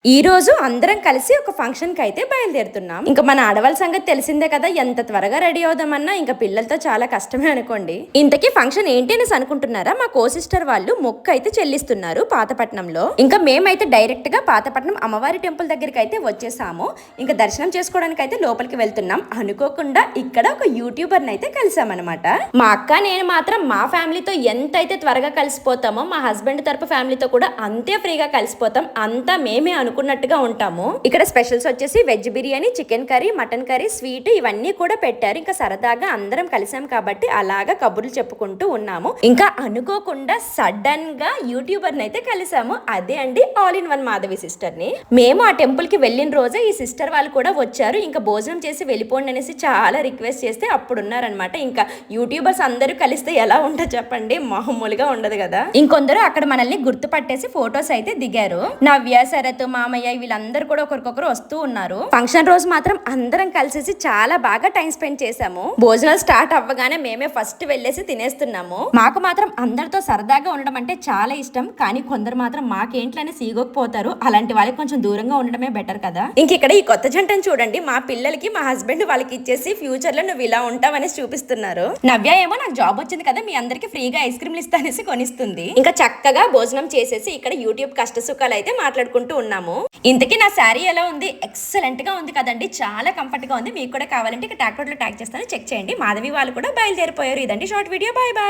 ఈ రోజు అందరం కలిసి ఒక ఫంక్షన్ కి అయితే బయలుదేరుతున్నాం. ఇంకా మన ఆడవాళ్ళ సంగతి తెలిసిందే కదా, ఎంత త్వరగా రెడీ అవుదామన్నా ఇంకా పిల్లలతో చాలా కష్టమే అనుకోండి. ఇంతకీ ఫంక్షన్ ఏంటి అని అనుకుంటున్నారా? మా కో సిస్టర్ వాళ్ళు మొక్క అయితే చెల్లిస్తున్నారు పాతపట్నంలో. ఇంకా మేమైతే డైరెక్ట్ గా పాతపట్నం అమ్మవారి టెంపుల్ దగ్గరికి అయితే వచ్చేసాము. ఇంకా దర్శనం చేసుకోవడానికి అయితే లోపలికి వెళ్తున్నాం. అనుకోకుండా ఇక్కడ ఒక యూట్యూబర్ అయితే కలిసామన్నమాట. మా అక్క నేను మాత్రం మా ఫ్యామిలీతో ఎంతైతే త్వరగా కలిసిపోతామో మా హస్బెండ్ తరపు ఫ్యామిలీతో కూడా అంతే ఫ్రీగా కలిసిపోతాం. అంతా మేమే అనుకున్నట్టుగా ఉంటాము. ఇక్కడ స్పెషల్స్ వచ్చేసి veg biryani, chicken curry, mutton curry, sweet ఇవన్నీ కూడా పెట్టారు. ఇంకా సరదాగా అందరం కలిసాం కాబట్టి అలాగా కబుర్లు చెప్పుకుంటూ ఉన్నాము. ఇంకా అనుకోకుండా సడన్ గా యూట్యూబర్ అయితే కలిసాము. అదే అండి all in one Madhavi sister ని. మేము ఆ టెంపుల్ కి వెళ్ళిన రోజే ఈ సిస్టర్ వాళ్ళు కూడా వచ్చారు. ఇంకా భోజనం చేసి వెళ్ళిపోండి అనేసి చాలా రిక్వెస్ట్ చేస్తే అప్పుడు ఉన్నారనమాట. ఇంకా యూట్యూబర్స్ అందరూ కలిస్తే ఎలా ఉంటుందో చెప్పండి, మామూలుగా ఉండదు కదా. ఇంకొందరు అక్కడ మనల్ని గుర్తుపట్టేసి ఫొటోస్ అయితే దిగారు. నవ్య, శరత్, మామయ్య వీళ్ళందరూ కూడా ఒకరికొకరు వస్తూ ఉన్నారు. ఫంక్షన్ రోజు మాత్రం అందరం కలిసేసి చాలా బాగా టైం స్పెండ్ చేసాము. భోజనాలు స్టార్ట్ అవ్వగానే మేమే ఫస్ట్ వెళ్ళేసి తినేస్తున్నాము. మాకు మాత్రం అందరితో సరదాగా ఉండడం అంటే చాలా ఇష్టం. కానీ కొందరు మాత్రం మాకేంట్లని సీగోకపోతారు. అలాంటి వాళ్ళకి కొంచెం దూరంగా ఉండడమే బెటర్ కదా. ఇంక ఇక్కడ ఈ కొత్త జంటను చూడండి, మా పిల్లలకి మా హస్బెండ్ వాళ్ళకి ఇచ్చేసి ఫ్యూచర్ లో నువ్వు ఇలా ఉంటావని చూపిస్తున్నారు. నవ్య ఏమో నాకు జాబ్ వచ్చింది కదా, మీ అందరికి ఫ్రీగా ఐస్ క్రీమ్లు ఇస్తానేసి కొనిస్తుంది. ఇంకా చక్కగా భోజనం చేసేసి ఇక్కడ యూట్యూబ్ కష్ట సుఖాలు అయితే మాట్లాడుకుంటూ ఉన్నాము. ఇంతకీ నా శారీ ఎలా ఉంది? ఎక్సలెంట్ గా ఉంది కదండి, చాలా కంఫర్ట్ గా ఉంది. మీకు కూడా కావాలంటే ఇక ట్యాగ్ లో ట్యాగ్ చేస్తాను, చెక్ చేయండి. మాధవి వాళ్ళు కూడా బయలుదేరిపోయారు. ఇదండి షార్ట్ వీడియో. Bye bye.